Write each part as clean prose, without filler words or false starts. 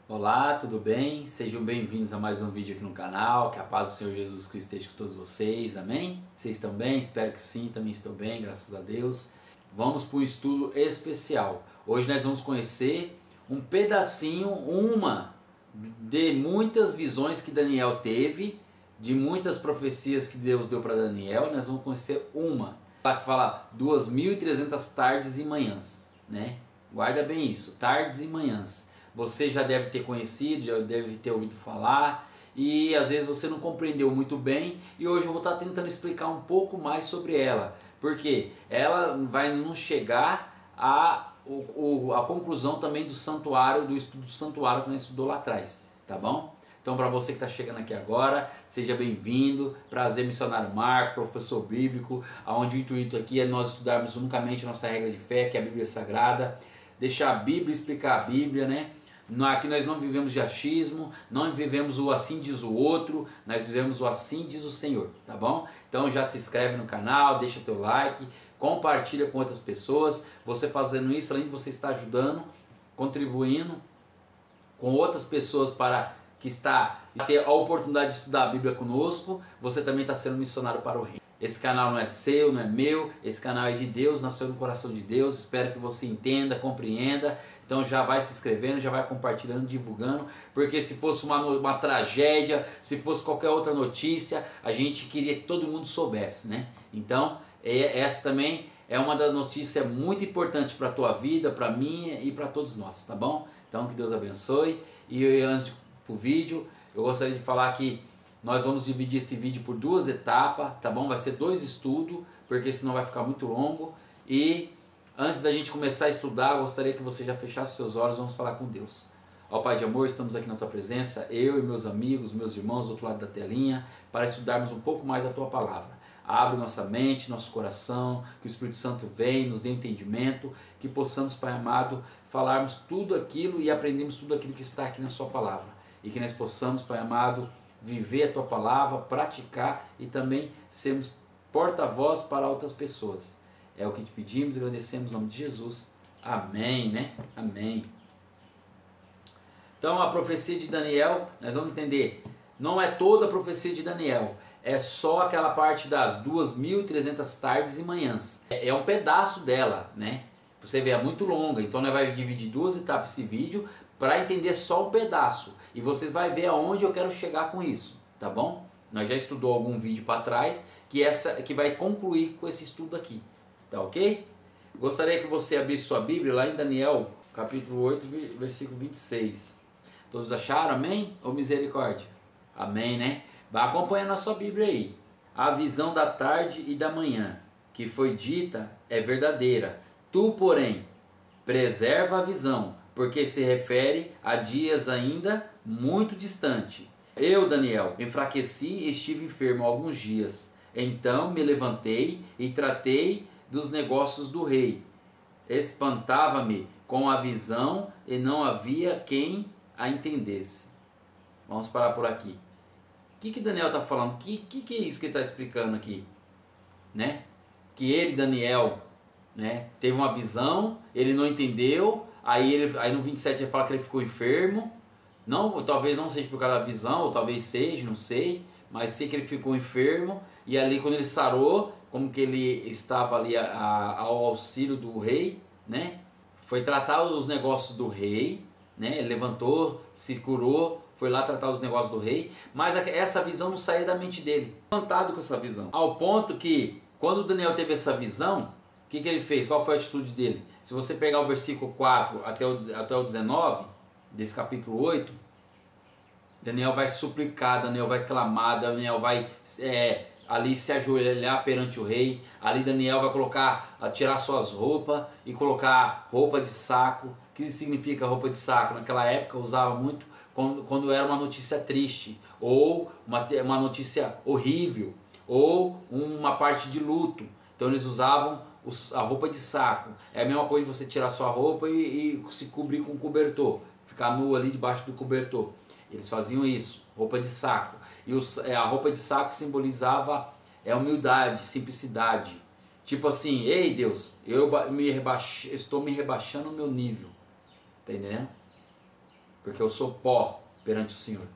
Olá, tudo bem? Sejam bem-vindos a mais um vídeo aqui no canal. Que a paz do Senhor Jesus Cristo esteja com todos vocês, amém? Vocês estão bem? Espero que sim, também estou bem, graças a Deus. Vamos para um estudo especial. Hoje nós vamos conhecer um pedacinho, uma de muitas visões que Daniel teve, de muitas profecias que Deus deu para Daniel. Nós vamos conhecer uma, que fala 2.300 tardes e manhãs, né? Guarda bem isso, tardes e manhãs. Você já deve ter conhecido, já deve ter ouvido falar e às vezes você não compreendeu muito bem, e hoje eu vou estar tentando explicar um pouco mais sobre ela, porque ela vai nos chegar a conclusão também do santuário, do estudo do santuário que nós estudou lá atrás, tá bom? Então, para você que está chegando aqui agora, seja bem-vindo. Prazer, missionário Marco, professor bíblico, onde o intuito aqui é nós estudarmos unicamente a nossa regra de fé, que é a Bíblia Sagrada, deixar a Bíblia, explicar a Bíblia, né? Aqui nós não vivemos de achismo, não vivemos o assim diz o outro, nós vivemos o assim diz o Senhor, tá bom? Então já se inscreve no canal, deixa teu like, compartilha com outras pessoas. Você fazendo isso, além de você estar ajudando, contribuindo com outras pessoas para que está a ter a oportunidade de estudar a Bíblia conosco, você também está sendo missionário para o reino. Esse canal não é seu, não é meu, esse canal é de Deus, nasceu no coração de Deus. Espero que você entenda, compreenda. Então já vai se inscrevendo, já vai compartilhando, divulgando, porque se fosse uma tragédia, se fosse qualquer outra notícia, a gente queria que todo mundo soubesse, né? Então essa também é uma das notícias muito importantes para a tua vida, para mim e para todos nós, tá bom? Então que Deus abençoe. E antes do vídeo, eu gostaria de falar que nós vamos dividir esse vídeo por duas etapas, tá bom? Vai ser 2 estudos, porque senão vai ficar muito longo. E antes da gente começar a estudar, eu gostaria que você já fechasse seus olhos, vamos falar com Deus. Ó Pai de amor, estamos aqui na Tua presença, eu e meus amigos, meus irmãos do outro lado da telinha, para estudarmos um pouco mais a Tua palavra. Abre nossa mente, nosso coração, que o Espírito Santo venha, nos dê entendimento, que possamos, Pai amado, falarmos tudo aquilo e aprendermos tudo aquilo que está aqui na Sua palavra. E que nós possamos, Pai amado, viver a Tua palavra, praticar e também sermos porta-voz para outras pessoas. É o que te pedimos e agradecemos em nome de Jesus. Amém, né? Amém. Então a profecia de Daniel, nós vamos entender, não é toda a profecia de Daniel, é só aquela parte das 2.300 tardes e manhãs. É um pedaço dela, né? Você vê, é muito longa, então nós vamos dividir 2 etapas esse vídeo para entender só um pedaço. E vocês vão ver aonde eu quero chegar com isso, tá bom? Nós já estudou algum vídeo para trás que vai concluir com esse estudo aqui, tá ok? Gostaria que você abrisse sua Bíblia lá em Daniel, capítulo 8, versículo 26. Todos acharam? Amém? Ou misericórdia? Amém, né? Vai acompanhando a sua Bíblia aí. A visão da tarde e da manhã, que foi dita, é verdadeira. Tu, porém, preserva a visão, porque se refere a dias ainda muito distante. Eu, Daniel, enfraqueci e estive enfermo alguns dias. Então me levantei e tratei dos negócios do rei. Espantava-me com a visão e não havia quem a entendesse. Vamos parar por aqui. O que Daniel está falando? O que é isso que ele está explicando aqui? Né? Que ele, Daniel, né, teve uma visão, ele não entendeu, aí no 27 ele fala que ele ficou enfermo. Não, talvez não seja por causa da visão, ou talvez seja, não sei, mas sei que ele ficou enfermo, e ali quando ele sarou, como que ele estava ali ao auxílio do rei, né? Foi tratar os negócios do rei, né? Ele levantou, se curou, foi lá tratar os negócios do rei, mas essa visão não saía da mente dele. Espantado com essa visão, ao ponto que quando Daniel teve essa visão, o que ele fez? Qual foi a atitude dele? Se você pegar o versículo 4 até o 19, desse capítulo 8, Daniel vai suplicar, Daniel vai clamar, Daniel vai ali se ajoelhar perante o rei. Ali Daniel vai tirar suas roupas e colocar roupa de saco. O que significa roupa de saco? Naquela época usava muito quando era uma notícia triste, ou uma notícia horrível, ou uma parte de luto. Então eles usavam a roupa de saco. É a mesma coisa de você tirar sua roupa e se cobrir com um cobertor, ficar nu ali debaixo do cobertor. Eles faziam isso, roupa de saco. E a roupa de saco simbolizava humildade, simplicidade. Tipo assim, ei Deus, eu estou me rebaixando no meu nível. Tá entendendo? porque eu sou pó perante o Senhor.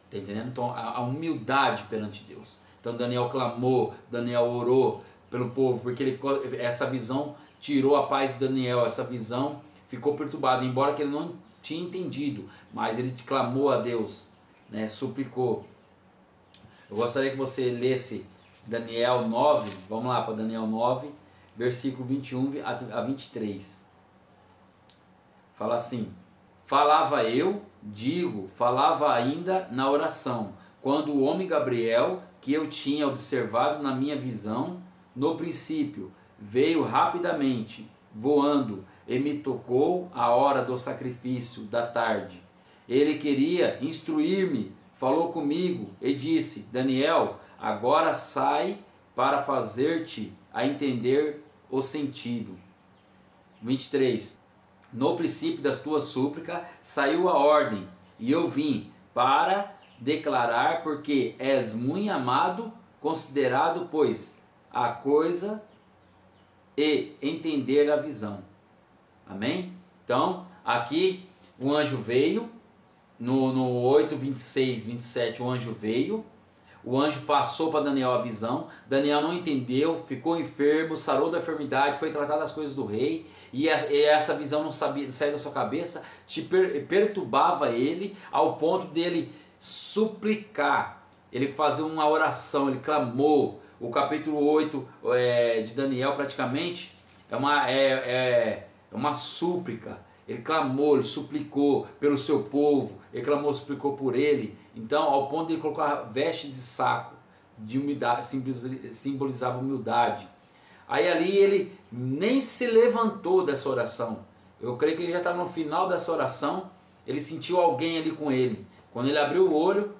Está entendendo? Então a humildade perante Deus. Então Daniel clamou, Daniel orou pelo povo, porque ele ficou, essa visão tirou a paz de Daniel, essa visão ficou perturbada, embora que ele não tinha entendido, mas ele clamou a Deus, né, suplicou. Eu gostaria que você lesse Daniel 9, vamos lá para Daniel 9, versículo 21 a 23. Fala assim: falava eu, falava ainda na oração, quando o homem Gabriel, que eu tinha observado na minha visão, no princípio, veio rapidamente, voando, e me tocou a hora do sacrifício da tarde. Ele queria instruir-me, falou comigo e disse: Daniel, agora sai para fazer-te a entender o sentido. 23. No princípio das tuas súplicas saiu a ordem, e eu vim para declarar, porque és muito amado, considerado, pois, a coisa e entender a visão. Amém? Então, aqui o anjo veio, no 8, 26, 27 o anjo veio, o anjo passou para Daniel a visão, Daniel não entendeu, ficou enfermo, sarou da enfermidade, foi tratar das coisas do rei, e essa visão não sabia sair da sua cabeça, perturbava ele, ao ponto dele suplicar, ele fazer uma oração, ele clamou. O capítulo 8 de Daniel praticamente é uma súplica. Ele clamou, ele suplicou pelo seu povo, ele clamou, suplicou por ele. Então, ao ponto de ele colocar vestes de saco, de humildade, simbolizava humildade. Aí ali ele nem se levantou dessa oração. Eu creio que ele já estava no final dessa oração, ele sentiu alguém ali com ele. Quando ele abriu o olho,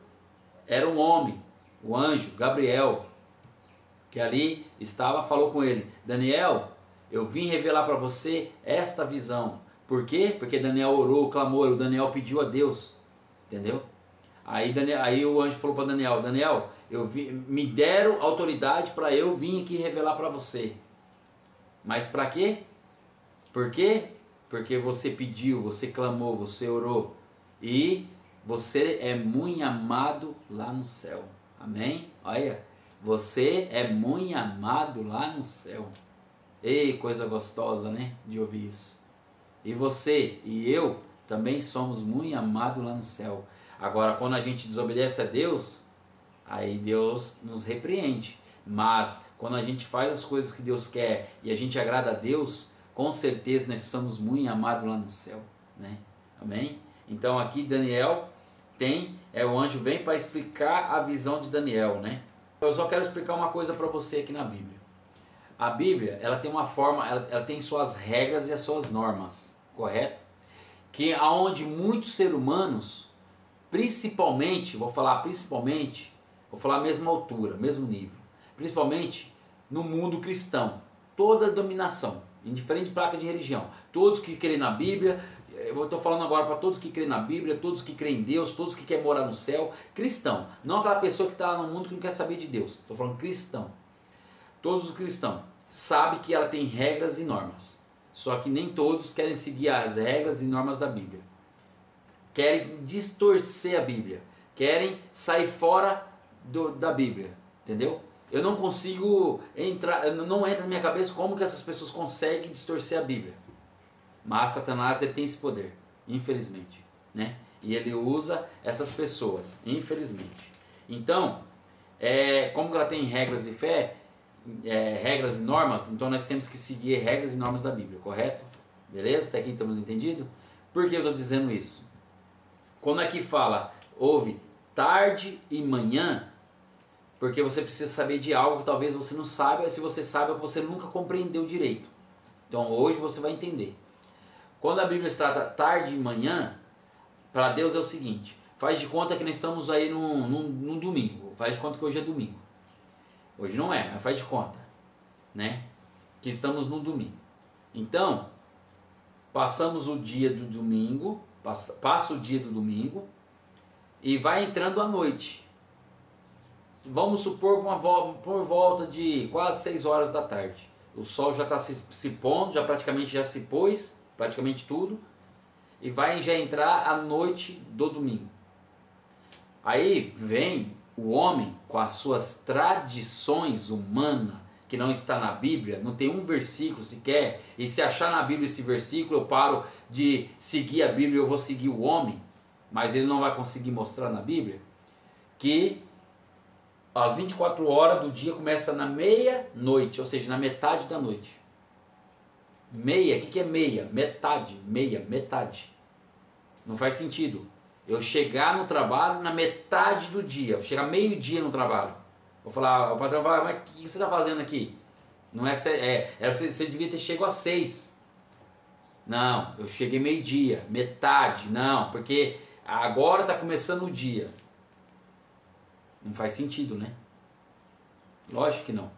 era um homem, o anjo, Gabriel, que ali estava, falou com ele: Daniel, eu vim revelar para você esta visão. Por quê? Porque Daniel orou, clamou, o Daniel pediu a Deus, entendeu? Aí o anjo falou para Daniel: Daniel, me deram autoridade para eu vir aqui revelar para você. Mas para quê? Por quê? Porque você pediu, você clamou, você orou. E você é muito amado lá no céu. Amém? Olha, você é muito amado lá no céu. Ei, coisa gostosa, né? De ouvir isso. E você e eu também somos muito amados lá no céu. Agora, quando a gente desobedece a Deus, aí Deus nos repreende. Mas quando a gente faz as coisas que Deus quer e a gente agrada a Deus, com certeza nós somos muito amados lá no céu, né? Amém? Então aqui Daniel o anjo vem para explicar a visão de Daniel, né? Eu só quero explicar uma coisa para você aqui na Bíblia. A Bíblia, ela tem uma forma, ela tem suas regras e as suas normas, correto? Que aonde muitos seres humanos, principalmente, vou falar a mesma altura, mesmo nível, principalmente no mundo cristão, toda dominação, indiferente de placa de religião, todos que creem na Bíblia, eu estou falando agora para todos que creem na Bíblia, todos que creem em Deus, todos que querem morar no céu, cristão, não aquela pessoa que está no mundo que não quer saber de Deus, estou falando cristão. Todos os cristãos sabem que ela tem regras e normas, só que nem todos querem seguir as regras e normas da Bíblia, querem distorcer a Bíblia, querem sair fora da Bíblia, entendeu? Eu não consigo entrar, não entra na minha cabeça como que essas pessoas conseguem distorcer a Bíblia. Mas Satanás, ele tem esse poder, infelizmente, né? E ele usa essas pessoas, infelizmente. Então, como ela tem regras de fé, regras e normas, então nós temos que seguir regras e normas da Bíblia, correto? Beleza? Até aqui estamos entendidos? Por que eu estou dizendo isso? Quando aqui fala, houve tarde e manhã, porque você precisa saber de algo que talvez você não saiba, e se você sabe, você nunca compreendeu direito. Então hoje você vai entender. Quando a Bíblia trata tarde e manhã, para Deus é o seguinte: faz de conta que nós estamos aí num domingo, faz de conta que hoje é domingo. Hoje não é, mas faz de conta, né? Que estamos no domingo. Então, passamos o dia do domingo, passa o dia do domingo e vai entrando a noite. Vamos supor por volta de quase 6 horas da tarde. O sol já está se pondo, praticamente já se pôs, praticamente tudo. e vai já entrar a noite do domingo. Aí vem o homem com as suas tradições humanas, que não está na Bíblia, não tem um versículo sequer, e se achar na Bíblia esse versículo, eu paro de seguir a Bíblia, eu vou seguir o homem, mas ele não vai conseguir mostrar na Bíblia, que as 24 horas do dia começa na meia-noite, ou seja, na metade da noite. Meia, o que é meia? Metade, meia, metade. Não faz sentido. Eu chegar no trabalho na metade do dia, chegar meio-dia no trabalho. Vou falar, o patrão vai, mas o que você está fazendo aqui? Não é, você devia ter chegado às 6. Não, eu cheguei meio-dia, metade, não, porque agora está começando o dia. Não faz sentido, né? Lógico que não.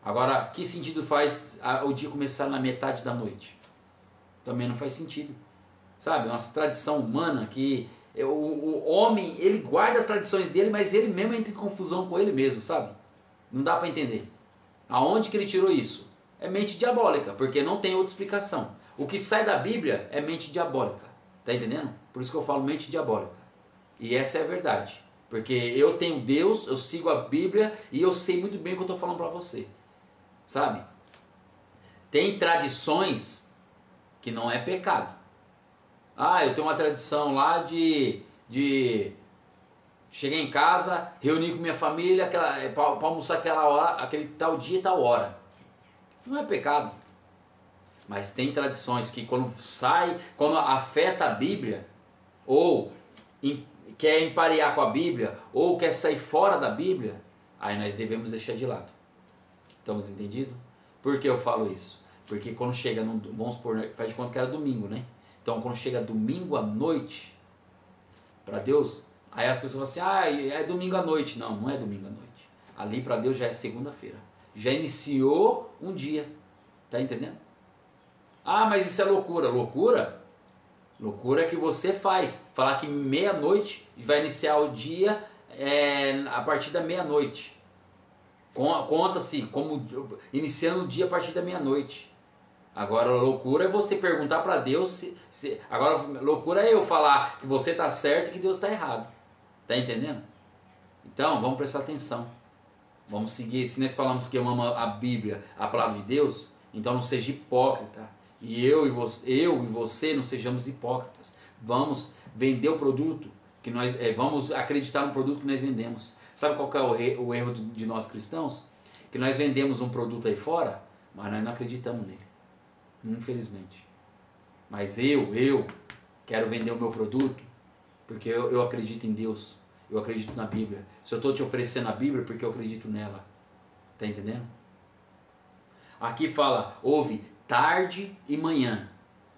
Agora, que sentido faz o dia começar na metade da noite? Também não faz sentido. Sabe, uma tradição humana que o homem, ele guarda as tradições dele, mas ele mesmo entra em confusão com ele mesmo, sabe? Não dá para entender. Aonde que ele tirou isso? É mente diabólica, porque não tem outra explicação. O que sai da Bíblia é mente diabólica. Tá entendendo? Por isso que eu falo mente diabólica. E essa é a verdade. Porque eu tenho Deus, eu sigo a Bíblia e eu sei muito bem o que eu estou falando para você. Sabe? Tem tradições que não é pecado. Ah, eu tenho uma tradição lá de chegar em casa, reunir com minha família para almoçar aquela hora, aquele tal dia e tal hora. Não é pecado. Mas tem tradições que quando afeta a Bíblia, ou quer emparear com a Bíblia, ou quer sair fora da Bíblia, aí nós devemos deixar de lado. Estamos entendidos? Por que eu falo isso? Porque quando chega, vamos supor, faz de conta que era domingo, né? Então quando chega domingo à noite, para Deus, aí as pessoas falam assim, é domingo à noite. Não, não é domingo à noite. Ali para Deus já é segunda-feira. Já iniciou um dia. Tá entendendo? Ah, mas isso é loucura. Loucura? Loucura é que você faz. Falar que meia-noite vai iniciar o dia a partir da meia-noite. Conta-se como iniciando o dia a partir da meia-noite. Agora, loucura é você perguntar para Deus agora, loucura é eu falar que você está certo e que Deus está errado. Tá entendendo? Então, vamos prestar atenção. Vamos seguir. Se nós falamos que eu amo a Bíblia, a palavra de Deus, então não seja hipócrita. E eu e você não sejamos hipócritas. Vamos vender o produto que nós vamos acreditar no produto que nós vendemos. Sabe qual que é o erro de nós cristãos? Que nós vendemos um produto aí fora, mas nós não acreditamos nele. Infelizmente. Mas eu quero vender o meu produto porque eu acredito em Deus. Eu acredito na Bíblia. Se eu estou te oferecendo a Bíblia, porque eu acredito nela. Tá entendendo? Aqui fala, houve tarde e manhã.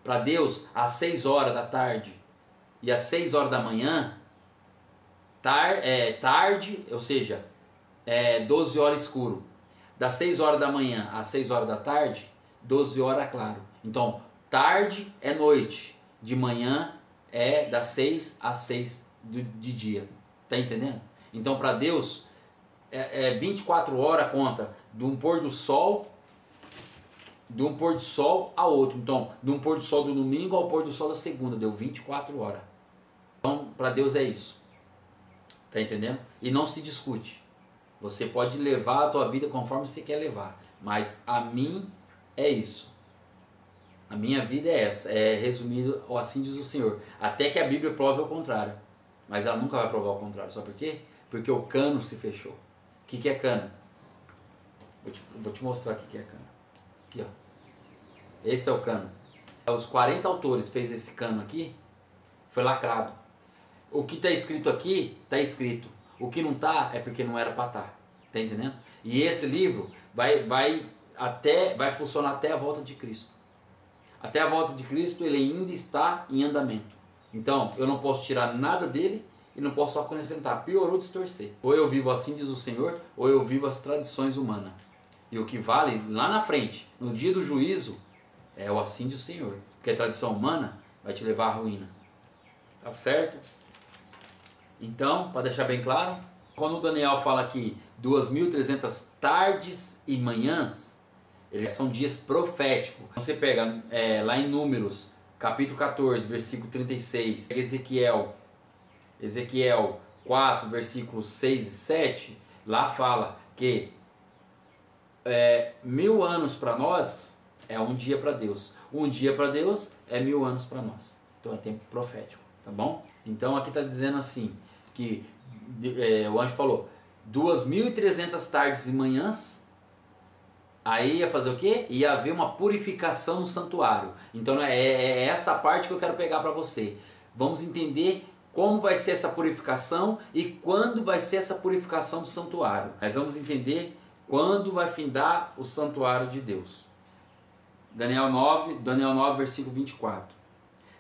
Para Deus, às 6 horas da tarde e às 6 horas da manhã, tarde, ou seja, 12 horas escuro. Das 6 horas da manhã às 6 horas da tarde, 12 horas claro. Então, tarde é noite, de manhã é das 6 às 6 de dia. Tá entendendo? Então, para Deus, 24 horas conta de um pôr do sol a outro. Então, de um pôr do sol do domingo ao pôr do sol da segunda, deu 24 horas. Então, para Deus é isso. Tá entendendo? E não se discute. Você pode levar a tua vida conforme você quer levar, mas a mim é isso. A minha vida é essa, é resumido, ou assim diz o Senhor. Até que a Bíblia prove o contrário. Mas ela nunca vai provar o contrário. Sabe por quê? Porque o cano se fechou. O que é cano? Vou te mostrar o que é cano. Aqui, ó. Esse é o cano. Os 40 autores fez esse cano aqui, foi lacrado. O que está escrito aqui, está escrito. O que não está, é porque não era para estar. Tá entendendo? E esse livro vai funcionar até a volta de Cristo. Até a volta de Cristo ele ainda está em andamento. Então, eu não posso tirar nada dele e não posso só acrescentar. Piorou distorcer. Ou eu vivo assim, diz o Senhor, ou eu vivo as tradições humanas. E o que vale lá na frente, no dia do juízo, é o assim diz o Senhor. Porque a tradição humana vai te levar à ruína. Tá certo? Então, para deixar bem claro, quando o Daniel fala aqui 2.300 tardes e manhãs, eles são dias proféticos. Você pega lá em Números, capítulo 14, versículo 36, Ezequiel 4, versículos 6 e 7, lá fala que 1000 anos para nós é um dia para Deus. Um dia para Deus é 1000 anos para nós. Então é tempo profético, tá bom? Então aqui está dizendo assim, que o anjo falou, 2300 tardes e manhãs, aí ia fazer o quê? Ia haver uma purificação no santuário. Então é essa parte que eu quero pegar para você. Vamos entender como vai ser essa purificação e quando vai ser essa purificação do santuário. Nós vamos entender quando vai findar o santuário de Deus. Daniel 9, versículo 24.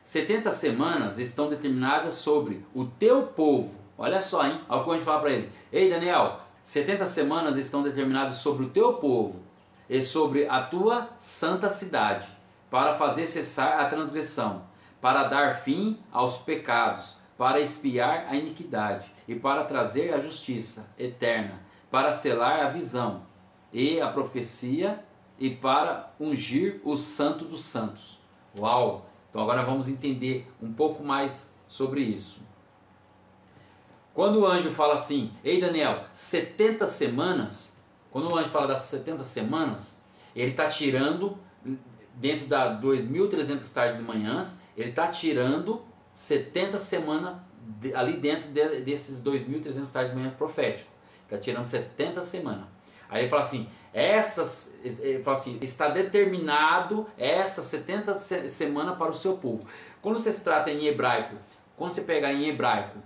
70 semanas estão determinadas sobre o teu povo. Olha só, hein? Olha o que o anjo fala para ele. Ei, Daniel, 70 semanas estão determinadas sobre o teu povo e sobre a tua santa cidade, para fazer cessar a transgressão, para dar fim aos pecados, para expiar a iniquidade e para trazer a justiça eterna, para selar a visão e a profecia e para ungir o santo dos santos. Uau! Então agora vamos entender um pouco mais sobre isso. Quando o anjo fala assim, ei Daniel, 70 semanas, quando o anjo fala das 70 semanas, ele está tirando, dentro da 2300 tardes e manhãs, ele está tirando 70 semanas ali dentro desses 2300 tardes e manhãs proféticos. Está tirando 70 semanas. Aí ele fala assim, está determinado essas 70 semanas para o seu povo. Quando você se trata em hebraico, quando você pegar em hebraico,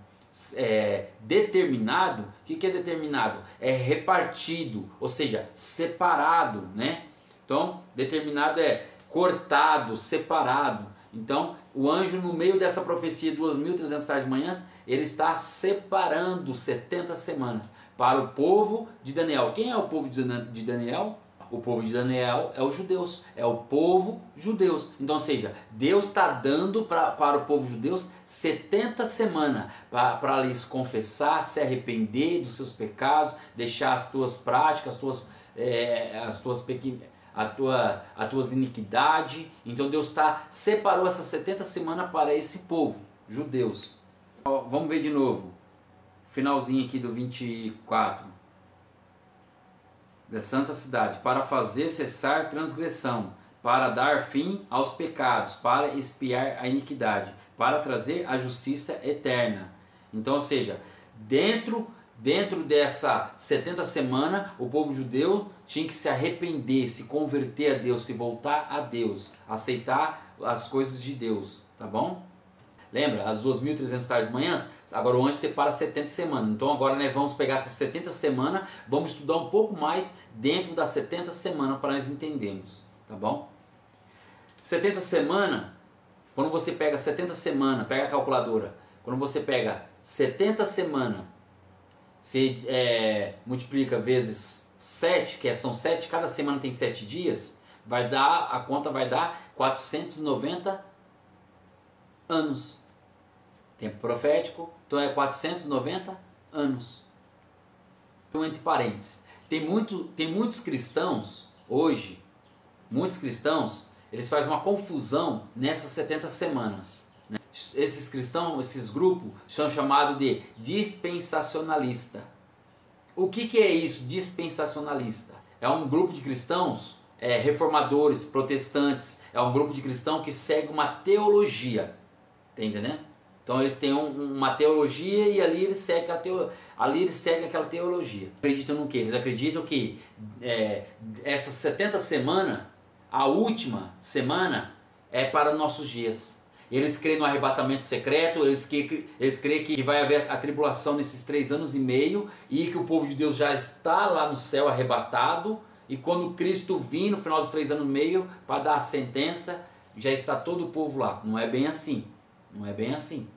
determinado, o que é determinado? É repartido, ou seja, separado, né? Então, determinado é cortado, separado. Então, o anjo no meio dessa profecia, 2300 tardes e manhãs, ele está separando 70 semanas para o povo de Daniel. Quem é o povo de Daniel? O povo de Daniel é os judeus, é o povo judeus. Então, ou seja, Deus está dando para o povo judeus 70 semanas para lhes confessar, se arrepender dos seus pecados, deixar as tuas práticas, as tuas iniquidades. Então Deus separou essas 70 semanas para esse povo, judeus. Vamos ver de novo, finalzinho aqui do 24. Da santa cidade, para fazer cessar transgressão, para dar fim aos pecados, para expiar a iniquidade, para trazer a justiça eterna. Então, ou seja, dentro dessa 70 semanas, o povo judeu tinha que se arrepender, se converter a Deus, se voltar a Deus, aceitar as coisas de Deus, tá bom? Lembra, as 2300 tardes de manhãs, agora o anjo separa 70 semanas. Então agora nós vamos pegar essas 70 semanas, vamos estudar um pouco mais dentro das 70 semanas para nós entendermos, tá bom? 70 semanas, quando você pega 70 semanas, pega a calculadora, quando você pega 70 semanas, você multiplica vezes 7, são 7, cada semana tem 7 dias, a conta vai dar 490 anos. Tempo profético, então é 490 anos. Então, entre parênteses, tem muitos cristãos hoje, eles fazem uma confusão nessas 70 semanas. Né? Esses cristãos, esses grupos, são chamados de dispensacionalista. O que é isso, dispensacionalista? É um grupo de cristãos reformadores, protestantes, é um grupo de cristãos que segue uma teologia, tá entendendo? Então eles têm uma teologia e ali eles seguem aquela teologia. Acreditam no quê? Eles acreditam que essas 70 semanas, a última semana, é para nossos dias. Eles creem no arrebatamento secreto, eles creem que vai haver a tribulação nesses 3 anos e meio e que o povo de Deus já está lá no céu arrebatado e quando Cristo vir no final dos 3 anos e meio para dar a sentença, já está todo o povo lá. Não é bem assim. Não é bem assim.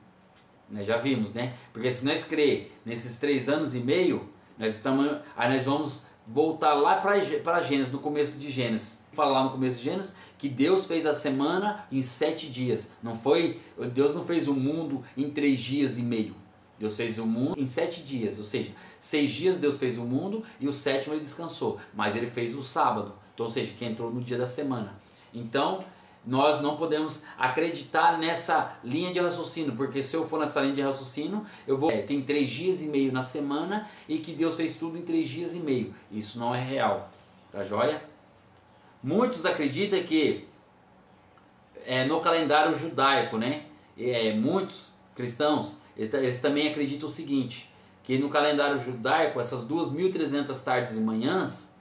Nós já vimos, né? Porque se nós crer nesses 3 anos e meio, aí nós vamos voltar lá para Gênesis, no começo de Gênesis. Fala lá no começo de Gênesis que Deus fez a semana em 7 dias. Deus não fez o mundo em 3 dias e meio. Deus fez o mundo em 7 dias. Ou seja, 6 dias Deus fez o mundo e o 7º ele descansou. Mas ele fez o sábado. Então, ou seja, que entrou no dia da semana. Então, nós não podemos acreditar nessa linha de raciocínio, porque se eu for nessa linha de raciocínio, eu vou... tem 3 dias e meio na semana e que Deus fez tudo em 3 dias e meio. Isso não é real, tá joia? Muitos acreditam que no calendário judaico, né? Muitos cristãos, eles também acreditam o seguinte, que no calendário judaico, essas 2.300 tardes e manhãs,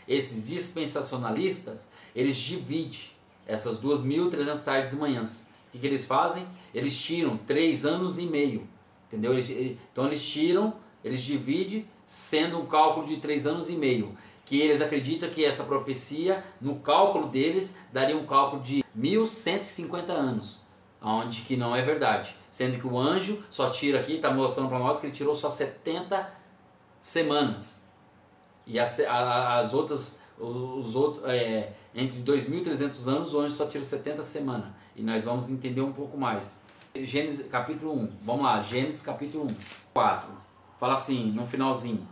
esses dispensacionalistas, eles dividem essas 2.300 tardes e manhãs. O que eles fazem? Eles tiram 3 anos e meio, entendeu? Então eles tiram, eles dividem, sendo um cálculo de 3 anos e meio. Que eles acreditam que essa profecia, no cálculo deles, daria um cálculo de 1.150 anos, onde que não é verdade. Sendo que o anjo só tira aqui, está mostrando para nós que ele tirou só 70 semanas. E as outras, entre 2.300 anos, o anjo só tira 70 semanas. E nós vamos entender um pouco mais. Gênesis capítulo 1, vamos lá, Gênesis capítulo 1, 4. Fala assim, no finalzinho.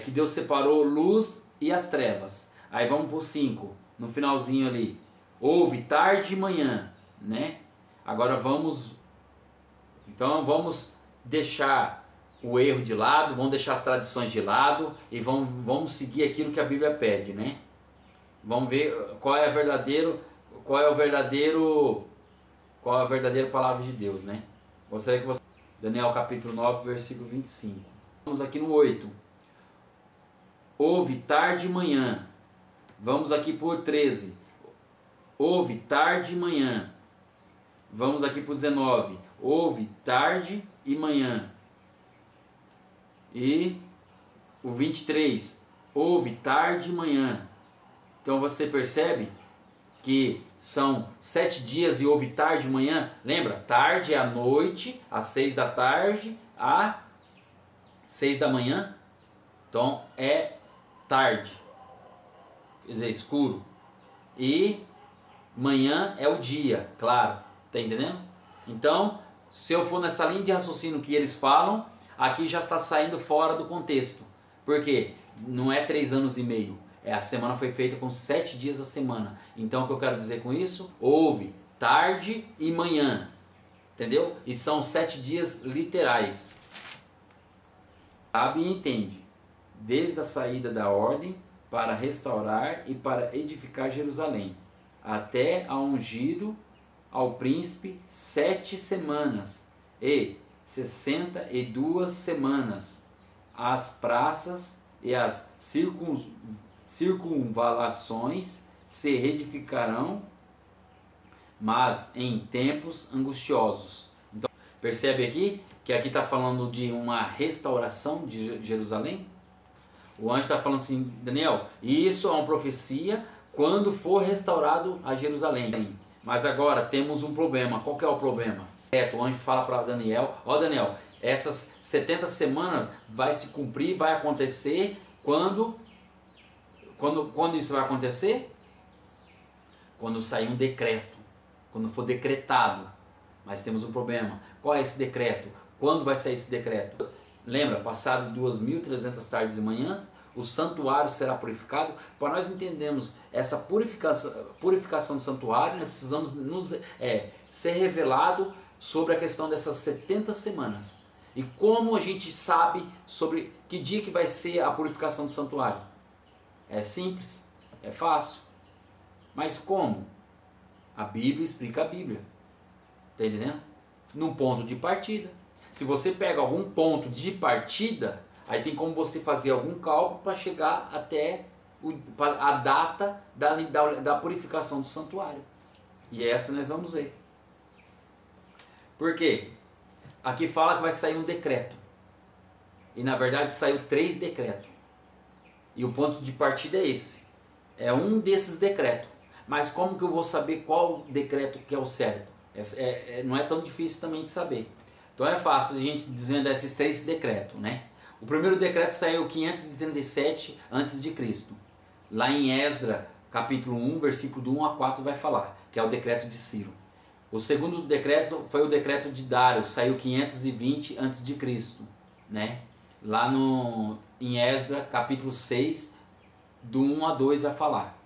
Que Deus separou luz e as trevas. Aí vamos para o 5, no finalzinho ali. Houve tarde e manhã, né? Agora vamos deixar o erro de lado, vamos deixar as tradições de lado e vamos seguir aquilo que a Bíblia pede, né? Vamos ver qual é a verdadeira palavra de Deus, né? Gostaria que você... Daniel capítulo 9, versículo 25. Vamos aqui no 8. Houve tarde e manhã. Vamos aqui por 13. Houve tarde e manhã. Vamos aqui por 19. Houve tarde e manhã. E o 23. Houve tarde e manhã. Então você percebe que são 7 dias e houve tarde e manhã. Lembra? Tarde é à noite, às 6 da tarde, às 6 da manhã. Então é tarde, quer dizer, escuro. E manhã é o dia, claro, tá entendendo? Então, se eu for nessa linha de raciocínio que eles falam, aqui já está saindo fora do contexto. Por quê? Não é 3 anos e meio. A semana foi feita com 7 dias a semana. Então, o que eu quero dizer com isso? Houve tarde e manhã, entendeu? E são 7 dias literais. Sabe e entende. Desde a saída da ordem para restaurar e para edificar Jerusalém, até ao ungido ao príncipe 7 semanas e 62 semanas, as praças e as circunvalações se reedificarão, mas em tempos angustiosos. Então, percebe aqui que aqui está falando de uma restauração de Jerusalém? O anjo está falando assim, Daniel, isso é uma profecia quando for restaurado a Jerusalém. Mas agora temos um problema. Qual que é o problema? O anjo fala para Daniel, Daniel, essas 70 semanas vai se cumprir, vai acontecer quando isso vai acontecer? Quando sair um decreto, quando for decretado. Mas temos um problema. Qual é esse decreto? Quando vai sair esse decreto? Lembra, passado 2.300 tardes e manhãs, o santuário será purificado. Para nós entendermos essa purificação do santuário, nós precisamos ser revelado sobre a questão dessas 70 semanas. E como a gente sabe sobre que dia que vai ser a purificação do santuário? É simples, é fácil. Mas como? A Bíblia explica a Bíblia. Está entendendo? Num ponto de partida. Se você pega algum ponto de partida, aí tem como você fazer algum cálculo para chegar até a data da purificação do santuário. E essa nós vamos ver. Por quê? Aqui fala que vai sair um decreto. E na verdade saiu 3 decretos. E o ponto de partida é esse. É um desses decretos. Mas como que eu vou saber qual decreto que é o certo? Não é tão difícil também de saber. Então é fácil a gente desvendar esses 3 decretos, né? O primeiro decreto saiu 537 a.C. Lá em Esdra, capítulo 1, versículo do 1 a 4 vai falar, que é o decreto de Ciro. O segundo decreto foi o decreto de Dário, que saiu 520 a.C., né? Lá em Esdra, capítulo 6, do 1 a 2 vai falar.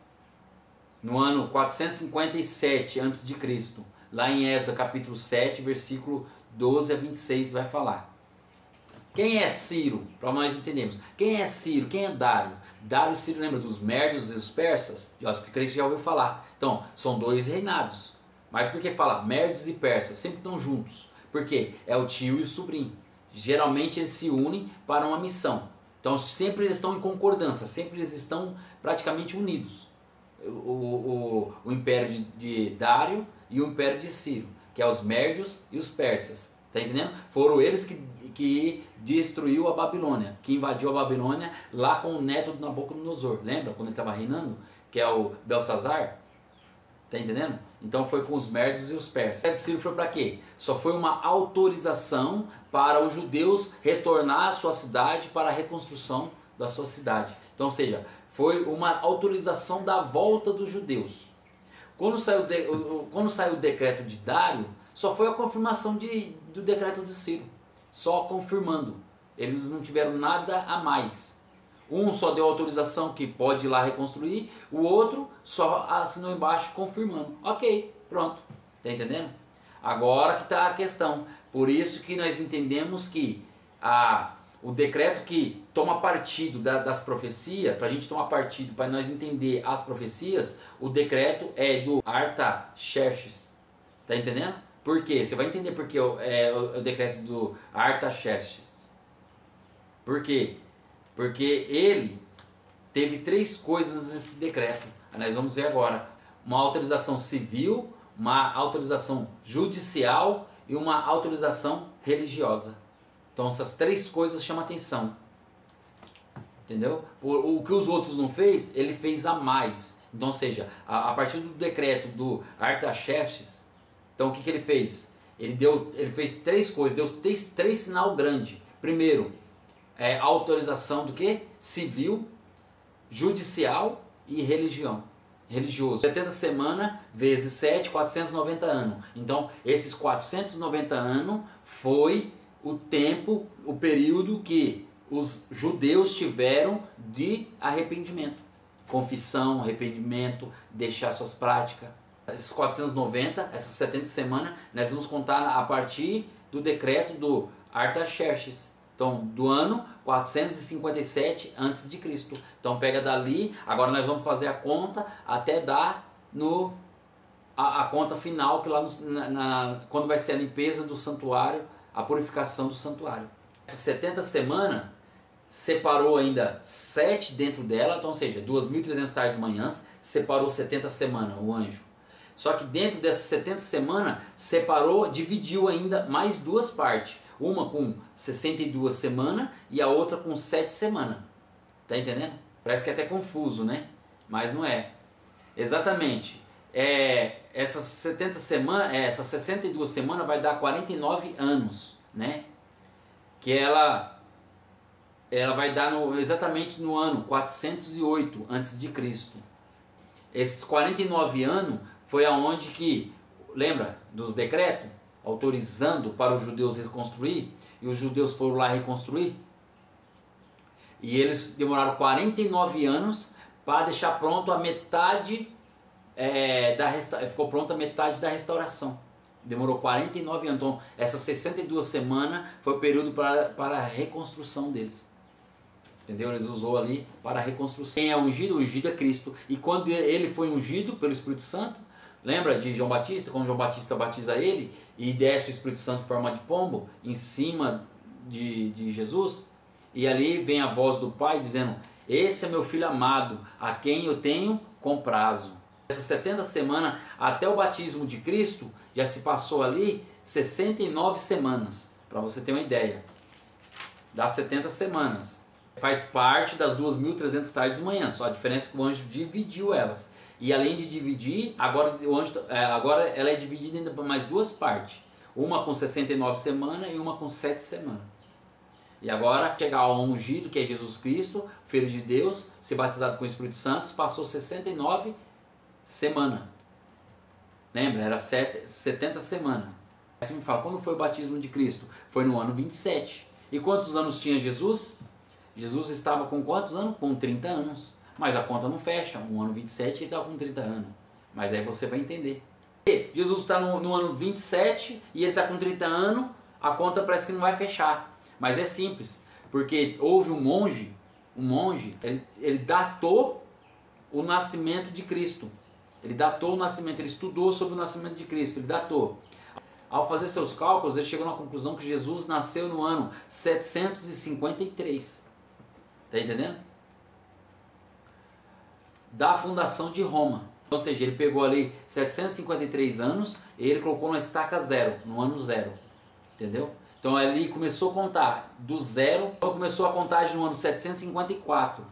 no ano 457 a.C., lá em Esdras capítulo 7, versículo 12 a 26 vai falar. Quem é Ciro? Para nós entendermos. Quem é Ciro? Quem é Dário? Dário e Ciro, lembra dos Médios e os Persas? Eu acho que o crente já ouviu falar. Então, são dois reinados. Mas por que fala Médios e Persas? Sempre estão juntos. Por quê? É o tio e o sobrinho. Geralmente eles se unem para uma missão. Então sempre eles estão em concordância, sempre eles estão praticamente unidos. O império de Dário e o império de Ciro, que é os Médios e os Persas. Tá entendendo? Foram eles que destruiu a Babilônia, que invadiu a Babilônia lá com o neto do Nabucodonosor. Lembra quando ele estava reinando? Que é o Belsazar? Tá entendendo? Então foi com os Médios e os Persas. O de Ciro foi para quê? Só foi uma autorização para os judeus retornar à sua cidade para a reconstrução da sua cidade. Então, ou seja, foi uma autorização da volta dos judeus. Quando saiu o decreto de Dário, só foi a confirmação do decreto de Ciro. Só confirmando. Eles não tiveram nada a mais. Um só deu autorização que pode ir lá reconstruir, o outro só assinou embaixo confirmando. Ok, pronto. Tá entendendo? Agora que está a questão. Por isso que nós entendemos que o decreto que toma partido das profecias, para a gente tomar partido, para nós entender as profecias, o decreto é do Artaxerxes. Tá entendendo? Por quê? Você vai entender por que é o decreto do Artaxerxes. Por quê? Porque ele teve três coisas nesse decreto. Nós vamos ver agora. Uma autorização civil, uma autorização judicial e uma autorização religiosa. Então essas três coisas chamam atenção. Entendeu? O que os outros não fez, ele fez a mais. Então, ou seja, a partir do decreto do Artaxerxes, então o que ele fez? Ele fez três coisas, deu três sinal grande. Primeiro, autorização do que? Civil, judicial e religioso. 70 semanas vezes 7, 490 anos. Então, esses 490 anos foi o tempo, o período que os judeus tiveram de arrependimento. Confissão, arrependimento, deixar suas práticas. Esses 490, essas 70 semanas, nós vamos contar a partir do decreto do Artaxerxes. Então, do ano 457 a.C. Então, pega dali, agora nós vamos fazer a conta até dar a conta final, que lá quando vai ser a limpeza do santuário, a purificação do santuário. Essas 70 semanas, separou ainda 7 dentro dela, então, ou seja, 2.300 tardes e manhãs, separou 70 semanas, o anjo. Só que dentro dessas 70 semanas, dividiu ainda mais duas partes. Uma com 62 semanas e a outra com 7 semanas. Tá entendendo? Parece que é até confuso, né? Mas não é. Exatamente. Essas 70 semanas, essas 62 semanas vai dar 49 anos, né? Que ela vai dar exatamente no ano 408 a.C. Esses 49 anos foi aonde que, lembra dos decretos? Autorizando para os judeus reconstruir, e os judeus foram lá reconstruir, e eles demoraram 49 anos para deixar pronto a metade ficou pronta a metade da restauração. Demorou 49 anos. Então essas 62 semanas foi o período para a reconstrução deles. Entendeu? Eles usou ali para a reconstrução. Quem é ungido? O ungido é Cristo. E quando ele foi ungido pelo Espírito Santo, lembra de João Batista? Quando João Batista batiza ele e desce o Espírito Santo em forma de pombo em cima de Jesus, e ali vem a voz do Pai dizendo: esse é meu filho amado, a quem eu tenho comprazo. Essas 70 semanas até o batismo de Cristo já se passou ali 69 semanas, para você ter uma ideia das 70 semanas. Faz parte das 2.300 tardes e manhãs, só a diferença é que o anjo dividiu elas. E além de dividir, agora ela é dividida ainda para mais duas partes. Uma com 69 semanas e uma com 7 semanas. E agora chegar ao ungido, que é Jesus Cristo, Filho de Deus, ser batizado com o Espírito Santo, passou 69 semanas. Lembra? Era 70 semanas. Você me fala, quando foi o batismo de Cristo? Foi no ano 27. E quantos anos tinha Jesus? Jesus estava com quantos anos? Com 30 anos. Mas a conta não fecha, no ano 27 ele estava com 30 anos. Mas aí você vai entender. Jesus está no ano 27 e ele está com 30 anos, a conta parece que não vai fechar. Mas é simples, porque houve um monge, ele datou o nascimento de Cristo. Ele datou o nascimento, ele estudou sobre o nascimento de Cristo, ele datou. Ao fazer seus cálculos, ele chegou na conclusão que Jesus nasceu no ano 753. Está entendendo? Da fundação de Roma. Ou seja, ele pegou ali 753 anos e ele colocou na estaca zero, no ano zero. Entendeu? Então ali começou a contar do zero, então começou a contagem no ano 754.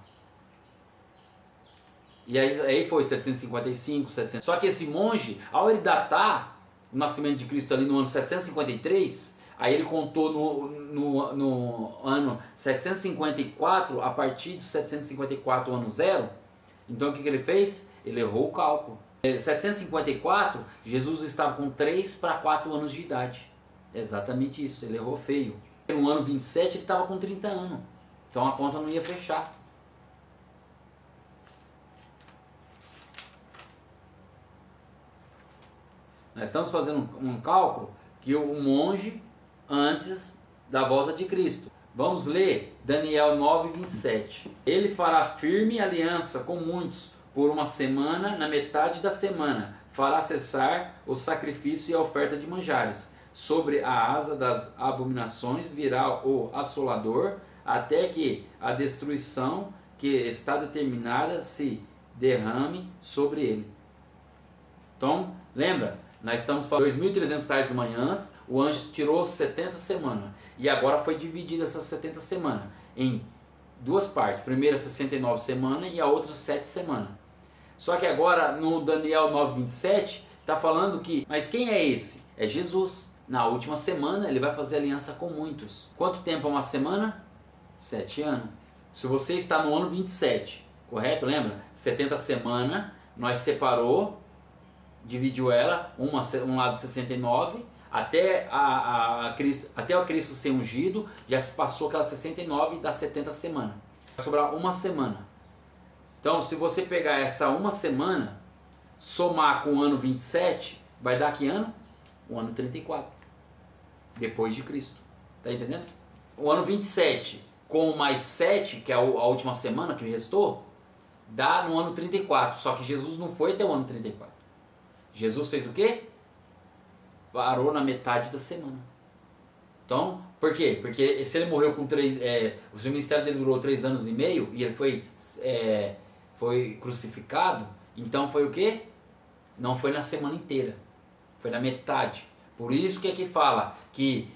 E aí foi 755, 700. Só que esse monge, ao ele datar o nascimento de Cristo ali no ano 753, aí ele contou no ano 754, a partir de 754, ano zero. Então o que ele fez? Ele errou o cálculo. Em 754, Jesus estava com 3 para 4 anos de idade. Exatamente isso, ele errou feio. No ano 27 ele estava com 30 anos. Então a conta não ia fechar. Nós estamos fazendo um cálculo que o monge antes da volta de Cristo. Vamos ler Daniel 9:27. Ele fará firme aliança com muitos por uma semana, na metade da semana fará cessar o sacrifício e a oferta de manjares. Sobre a asa das abominações virá o assolador, até que a destruição que está determinada se derrame sobre ele. Então, lembra, nós estamos falando 2.300 tardes e manhãs, o anjo tirou 70 semanas. E agora foi dividida essas 70 semanas em duas partes. Primeira 69 semanas e a outra 7 semanas. Só que agora no Daniel 9:27 está falando que, mas quem é esse? É Jesus. Na última semana ele vai fazer aliança com muitos. Quanto tempo é uma semana? 7 anos. Se você está no ano 27, correto? Lembra? 70 semanas, nós separou, dividiu ela, um lado 69, até até o Cristo ser ungido, já se passou aquelas 69 das 70 semanas. Vai sobrar uma semana. Então, se você pegar essa uma semana, somar com o ano 27, vai dar que ano? O ano 34. Depois de Cristo. Tá entendendo? O ano 27 com mais 7, que é a última semana que restou, dá no ano 34. Só que Jesus não foi até o ano 34. Jesus fez o quê? Parou na metade da semana. Então, por quê? Porque se ele morreu com o seu ministério dele durou 3 anos e meio e ele foi crucificado, então foi o quê? Não foi na semana inteira, foi na metade. Por isso que aqui fala que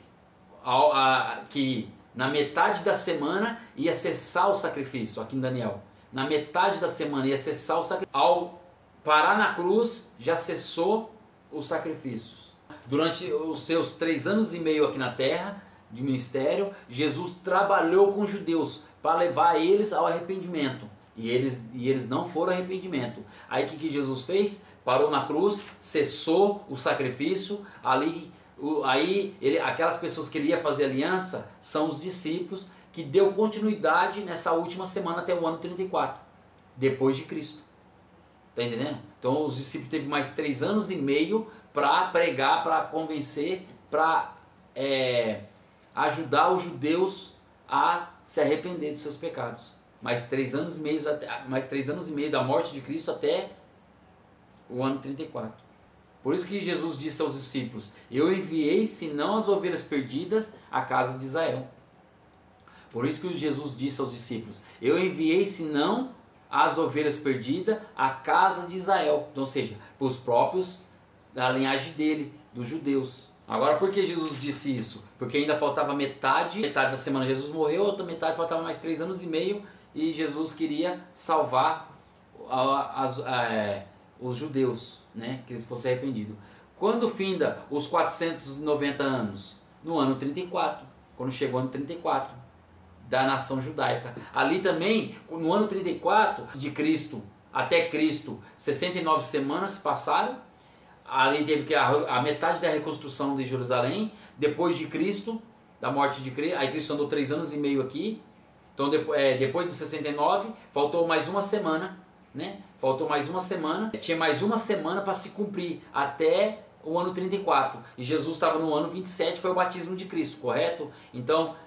na metade da semana ia cessar o sacrifício, aqui em Daniel. Na metade da semana ia cessar o sacrifício. Ao parar na cruz, já cessou os sacrifícios. Durante os seus 3 anos e meio aqui na terra, de ministério, Jesus trabalhou com os judeus para levar eles ao arrependimento. E eles não foram ao arrependimento. Aí o que Jesus fez? Parou na cruz, cessou o sacrifício. Aquelas pessoas que ele ia fazer aliança são os discípulos, que deu continuidade nessa última semana até o ano 34, depois de Cristo. Está entendendo? Então os discípulos teve mais 3 anos e meio para pregar, para convencer, para ajudar os judeus a se arrepender dos seus pecados. Mais 3 anos e meio da morte de Cristo até o ano 34. Por isso que Jesus disse aos discípulos: eu enviei senão as ovelhas perdidas à casa de Israel. Por isso que Jesus disse aos discípulos: eu enviei senão as ovelhas perdidas à casa de Israel. Então, ou seja, para os próprios da linhagem dele, dos judeus. Agora, por que Jesus disse isso? Porque ainda faltava metade da semana Jesus morreu, outra metade faltava mais 3 anos e meio, e Jesus queria salvar os judeus, né? Que eles fossem arrependidos. Quando finda os 490 anos? No ano 34, quando chegou o ano 34 da nação judaica. Ali também, no ano 34 de Cristo até Cristo, 69 semanas passaram. Ali teve que a metade da reconstrução de Jerusalém, depois de Cristo, da morte de Cristo. Aí Cristo andou 3 anos e meio aqui. Então depois de 69, faltou mais uma semana, né? Faltou mais uma semana, tinha mais uma semana para se cumprir até o ano 34. E Jesus estava no ano 27, foi o batismo de Cristo, correto? Então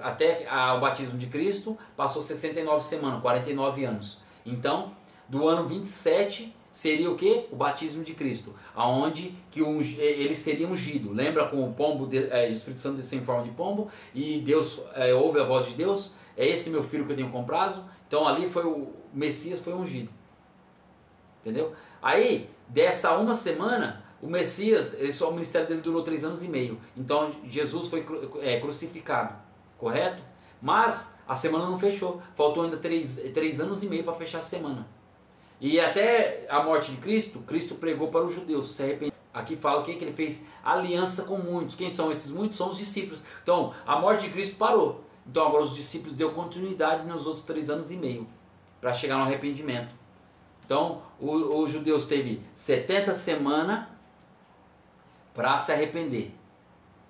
até o batismo de Cristo passou 69 semanas, 49 anos. Então do ano 27 seria o que? O batismo de Cristo, aonde que ele seria ungido. Lembra com o pombo, o Espírito Santo desceu em forma de pombo e Deus ouve a voz de Deus? É esse meu filho que eu tenho comprado. Então ali foi o Messias foi ungido. Entendeu? Aí, dessa uma semana, o Messias, o ministério dele durou 3 anos e meio. Então Jesus foi crucificado, correto? Mas a semana não fechou. Faltou ainda 3 anos e meio para fechar a semana. E até a morte de Cristo, Cristo pregou para os judeus, se arrepender. Aqui fala o que? Que ele fez aliança com muitos. Quem são esses muitos? São os discípulos. Então, a morte de Cristo parou. Então agora os discípulos deu continuidade nos outros 3 anos e meio, para chegar no arrependimento. Então, os judeus teve 70 semanas para se arrepender.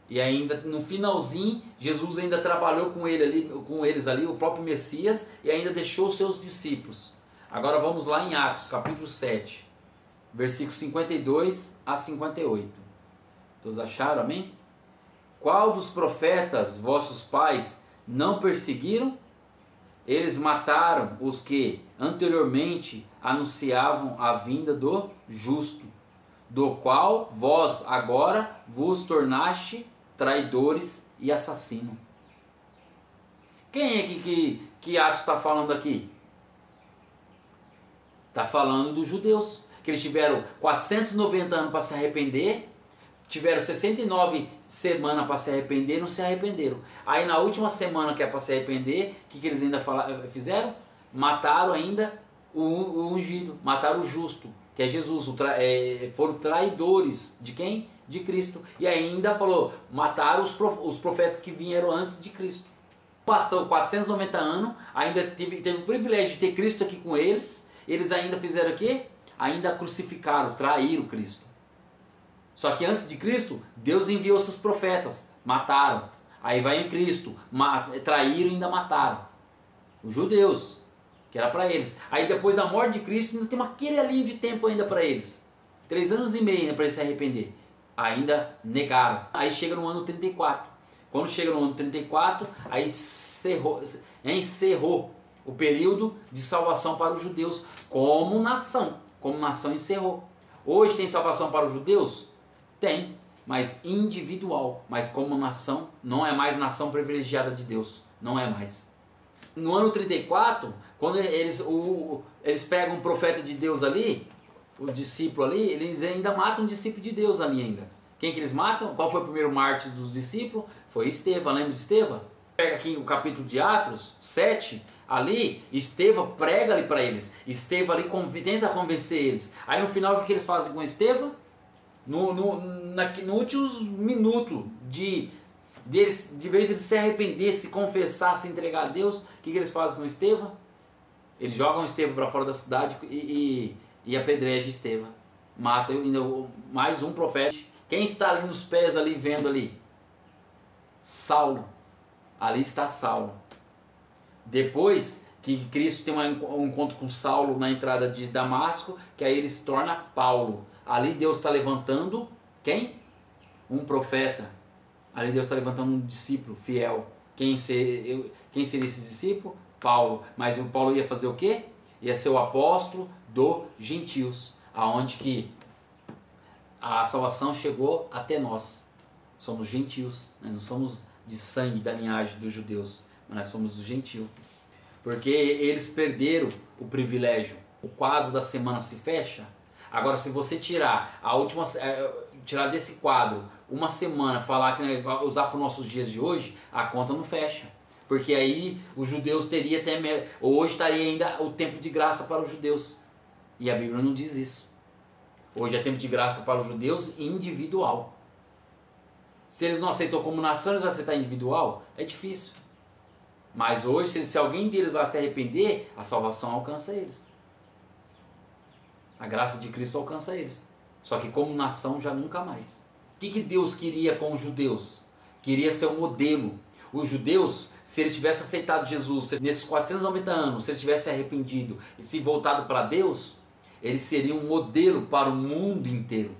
E ainda no finalzinho, Jesus ainda trabalhou com eles ali, o próprio Messias, e ainda deixou os seus discípulos. Agora vamos lá em Atos, capítulo 7, versículos 52 a 58. Todos acharam, amém? Qual dos profetas vossos pais não perseguiram? Eles mataram os que anteriormente anunciavam a vinda do justo, do qual vós agora vos tornaste traidores e assassinos. Quem é que Atos está falando aqui? Está falando dos judeus, que eles tiveram 490 anos para se arrepender, tiveram 69 semanas para se arrepender, não se arrependeram. Aí na última semana que é para se arrepender, o que eles ainda fizeram? Mataram ainda o ungido, mataram o justo, que é Jesus, foram traidores de quem? De Cristo. E ainda falou, mataram os profetas que vieram antes de Cristo. Bastou 490 anos, ainda teve o privilégio de ter Cristo aqui com eles. Eles ainda fizeram o quê? Ainda crucificaram, traíram Cristo. Só que antes de Cristo, Deus enviou seus profetas, mataram. Aí vai em Cristo, traíram e ainda mataram. Os judeus, que era para eles. Aí depois da morte de Cristo, ainda tem aquele linha de tempo ainda para eles. 3 anos e meio ainda para eles se arrepender. Ainda negaram. Aí chega no ano 34. Quando chega no ano 34, aí encerrou o período de salvação para os judeus como nação. Como nação encerrou. Hoje tem salvação para os judeus? Tem, mas individual. Mas como nação, não é mais nação privilegiada de Deus. Não é mais. No ano 34, quando eles pegam um profeta de Deus ali, o discípulo ali, eles ainda matam um discípulo de Deus ali ainda. Quem que eles matam? Qual foi o primeiro mártir dos discípulos? Foi Estevão, lembra de Estevão? Pega aqui o capítulo de Atos 7, ali, Estevão prega ali para eles. Estevão ali tenta convencer eles. Aí no final o que eles fazem com Estevão? No últimos minutos de vez de eles se arrepender, se confessar, se entregar a Deus, o que eles fazem com Estevão? Eles jogam Estevão para fora da cidade e apedrejam Estevão. Matam ainda mais um profeta. Quem está ali nos pés ali vendo ali? Saulo. Ali está Saulo. Depois que Cristo tem um encontro com Saulo na entrada de Damasco, que aí ele se torna Paulo. Ali Deus está levantando quem? Um profeta. Ali Deus está levantando um discípulo fiel. Quem seria esse discípulo? Paulo. Mas o Paulo ia fazer o quê? Ia ser o apóstolo dos gentios, aonde que a salvação chegou até nós. Somos gentios, nós não somos de sangue da linhagem dos judeus, mas nós somos os gentios. Porque eles perderam o privilégio. O quadro da semana se fecha. Agora, se você tirar tirar desse quadro uma semana, falar que nós vamos usar para os nossos dias de hoje, a conta não fecha. Porque aí os judeus teriam hoje estaria ainda o tempo de graça para os judeus. E a Bíblia não diz isso. Hoje é tempo de graça para os judeus individual. Se eles não aceitam como nação, eles vão aceitar individual? É difícil. Mas hoje, se alguém deles vai se arrepender, a salvação alcança eles. A graça de Cristo alcança eles. Só que como nação já nunca mais. O que Deus queria com os judeus? Queria ser um modelo. os judeus, se eles tivessem aceitado Jesus nesses 490 anos, se eles tivessem arrependido e se voltado para Deus, eles seriam um modelo para o mundo inteiro.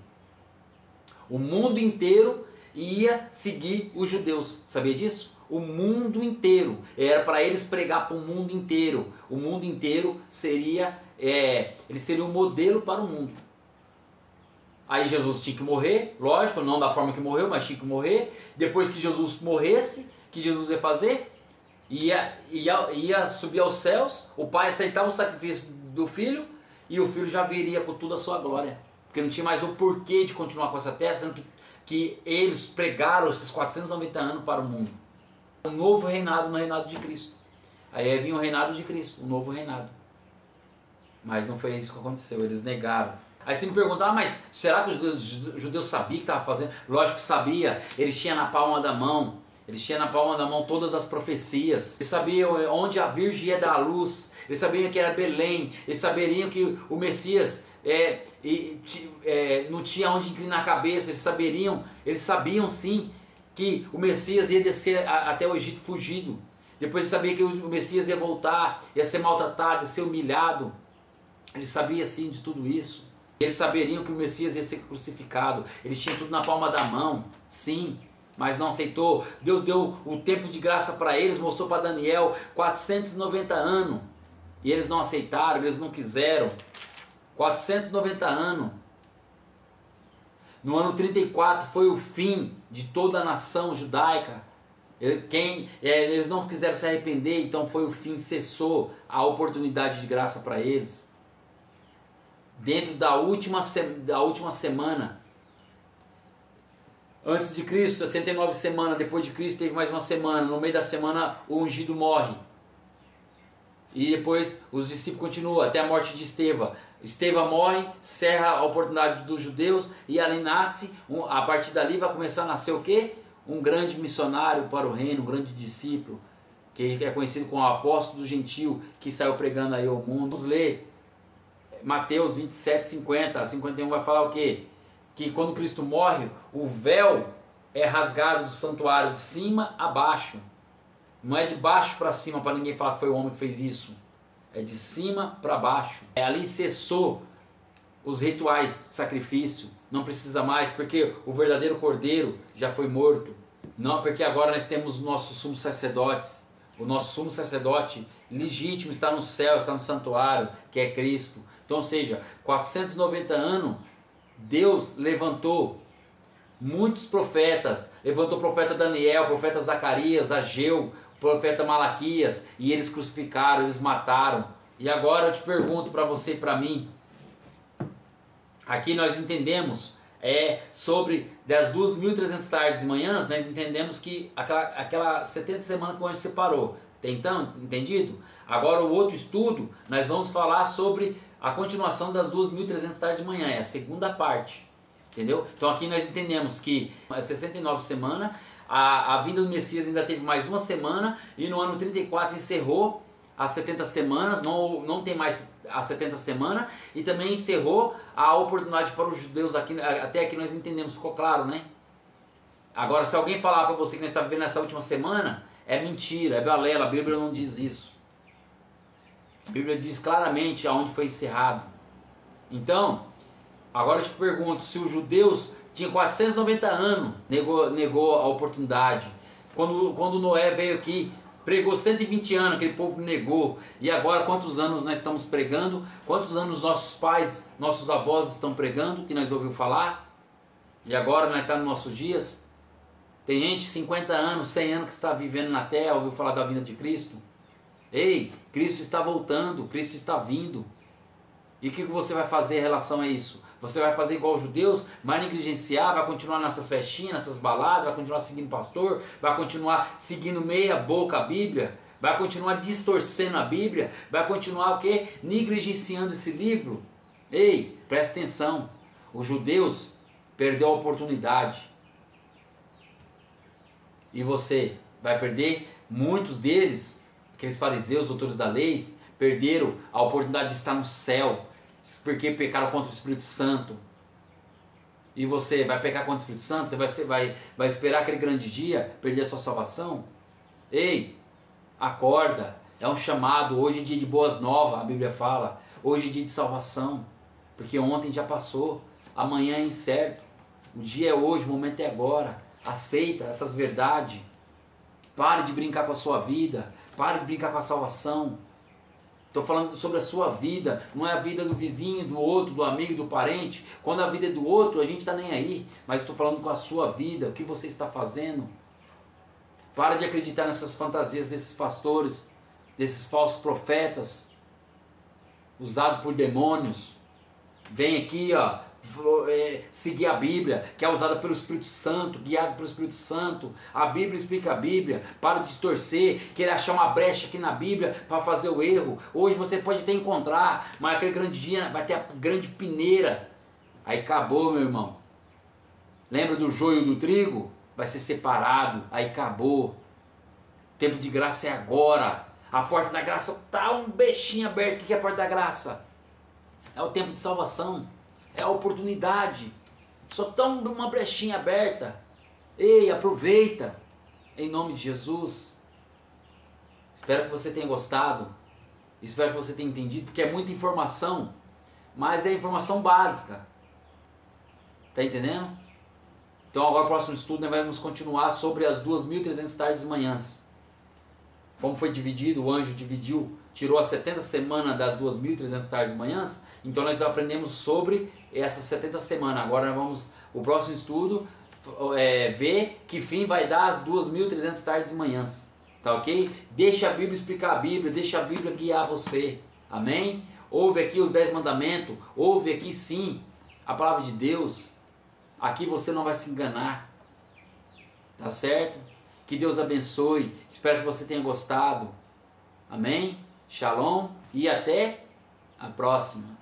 O mundo inteiro ia seguir os judeus. Sabia disso? O mundo inteiro. Era para eles pregar para o mundo inteiro. O mundo inteiro seria, eles seriam um modelo para o mundo. Aí Jesus tinha que morrer, lógico, não da forma que morreu, mas tinha que morrer. Depois que Jesus morresse, o que Jesus ia fazer? Ia subir aos céus, o pai aceitava o sacrifício do filho e o filho já viria com toda a sua glória. Porque não tinha mais o porquê de continuar com essa terra, sendo que eles pregaram esses 490 anos para o mundo. Um novo reinado no reinado de Cristo. Aí vinha o reinado de Cristo, um novo reinado. Mas não foi isso que aconteceu, eles negaram. Aí você me pergunta, mas será que os judeus sabiam o que estava fazendo? Lógico que sabia, eles tinham na palma da mão. Eles tinham na palma da mão todas as profecias. Eles sabiam onde a virgem ia dar a luz. Eles sabiam que era Belém. Eles saberiam que o Messias não tinha onde inclinar a cabeça. Eles sabiam sim que o Messias ia descer até o Egito fugido. Depois eles sabiam que o Messias ia voltar, ia ser maltratado, ia ser humilhado. Eles sabiam sim de tudo isso. Eles saberiam que o Messias ia ser crucificado. Eles tinham tudo na palma da mão, sim, mas não aceitou. Deus deu o tempo de graça para eles, mostrou para Daniel 490 anos. E eles não aceitaram, eles não quiseram. 490 anos. No ano 34 foi o fim de toda a nação judaica. Eles não quiseram se arrepender, então foi o fim, cessou a oportunidade de graça para eles. Dentro da última semana, antes de Cristo, 69 semanas, depois de Cristo teve mais uma semana, no meio da semana o ungido morre. E depois os discípulos continuam até a morte de Estevão. Estevão morre, encerra a oportunidade dos judeus e ali nasce, a partir dali vai começar a nascer o quê? Um grande missionário para o reino, um grande discípulo, que é conhecido como o apóstolo do gentil, que saiu pregando aí ao mundo. Vamos ler Mateus 27, 50 a 51 vai falar o quê? Que quando Cristo morre, o véu é rasgado do santuário de cima a baixo. Não é de baixo para cima, para ninguém falar que foi o homem que fez isso. É de cima para baixo. Ali cessou os rituais, sacrifício. Não precisa mais, porque o verdadeiro cordeiro já foi morto. Não, porque agora nós temos nossos sumos sacerdotes. O nosso sumo sacerdote legítimo está no céu, está no santuário, que é Cristo. Então, ou seja, 490 anos, Deus levantou muitos profetas. Levantou o profeta Daniel, o profeta Zacarias, Ageu, o profeta Malaquias, e eles crucificaram, eles mataram. E agora eu te pergunto para você e para mim, aqui nós entendemos sobre das 2.300 tardes e manhãs, nós entendemos que aquela 70 semanas que o anjo separou. Então, entendido? Agora o outro estudo, nós vamos falar sobre a continuação das 2.300 tardes de manhã, é a segunda parte. Entendeu? Então aqui nós entendemos que as 69 semanas, a vinda do Messias ainda teve mais uma semana, e no ano 34 encerrou as 70 semanas, não tem mais as 70 semanas, e também encerrou a oportunidade para os judeus, até aqui nós entendemos, ficou claro, né? Agora, se alguém falar para você que nós estamos vivendo essa última semana, é mentira, é balela, a Bíblia não diz isso. A Bíblia diz claramente aonde foi encerrado. Então, agora eu te pergunto, se os judeus tinham 490 anos, negou a oportunidade. Quando Noé veio aqui, pregou 120 anos, aquele povo negou. E agora quantos anos nós estamos pregando? Quantos anos nossos pais, nossos avós estão pregando, que nós ouvimos falar? E agora nós estamos nos nossos dias? Tem gente 50 anos, 100 anos que está vivendo na terra, ouviu falar da vinda de Cristo? Ei, Cristo está voltando, Cristo está vindo. E o que você vai fazer em relação a isso? Você vai fazer igual os judeus, vai negligenciar, vai continuar nessas festinhas, nessas baladas, vai continuar seguindo pastor, vai continuar seguindo meia boca a Bíblia, vai continuar distorcendo a Bíblia, vai continuar o quê? Negligenciando esse livro. Ei, presta atenção, os judeus perderam a oportunidade. E você vai perder, muitos deles, aqueles fariseus, doutores da lei, perderam a oportunidade de estar no céu, porque pecaram contra o Espírito Santo. E você vai pecar contra o Espírito Santo? Você vai esperar aquele grande dia, perder a sua salvação? Ei, acorda, é um chamado, hoje é dia de boas novas, a Bíblia fala, hoje é dia de salvação, porque ontem já passou, amanhã é incerto, o dia é hoje, o momento é agora, aceita essas verdades, pare de brincar com a sua vida, pare de brincar com a salvação. Estou falando sobre a sua vida, não é a vida do vizinho, do outro, do amigo, do parente. Quando a vida é do outro, a gente está nem aí. Mas estou falando com a sua vida, o que você está fazendo. Para de acreditar nessas fantasias desses pastores, desses falsos profetas, usados por demônios. Vem aqui, ó, seguir a Bíblia, que é usada pelo Espírito Santo, guiado pelo Espírito Santo. A Bíblia explica a Bíblia. Para de torcer, querer achar uma brecha aqui na Bíblia para fazer o erro. Hoje você pode até encontrar, mas aquele grande dia vai ter a grande peneira. Aí acabou, meu irmão. Lembra do joio do trigo? Vai ser separado, aí acabou. O tempo de graça é agora. A porta da graça está um bichinho aberto. O que é a porta da graça? É o tempo de salvação. É a oportunidade. Só está uma brechinha aberta. Ei, aproveita. Em nome de Jesus. Espero que você tenha gostado. Espero que você tenha entendido, porque é muita informação. Mas é informação básica. Tá entendendo? Então agora o próximo estudo nós vamos continuar sobre as 2.300 tardes e manhãs. Como foi dividido, o anjo dividiu, tirou as 70 semanas das 2.300 tardes e manhãs. Então nós aprendemos sobre essas 70 semanas. Agora nós vamos, o próximo estudo, ver que fim vai dar as 2.300 tardes e manhãs. Tá ok? Deixa a Bíblia explicar a Bíblia, deixa a Bíblia guiar você. Amém? Ouve aqui os 10 mandamentos, ouve aqui sim a palavra de Deus. Aqui você não vai se enganar. Tá certo? Que Deus abençoe. Espero que você tenha gostado. Amém? Shalom e até a próxima.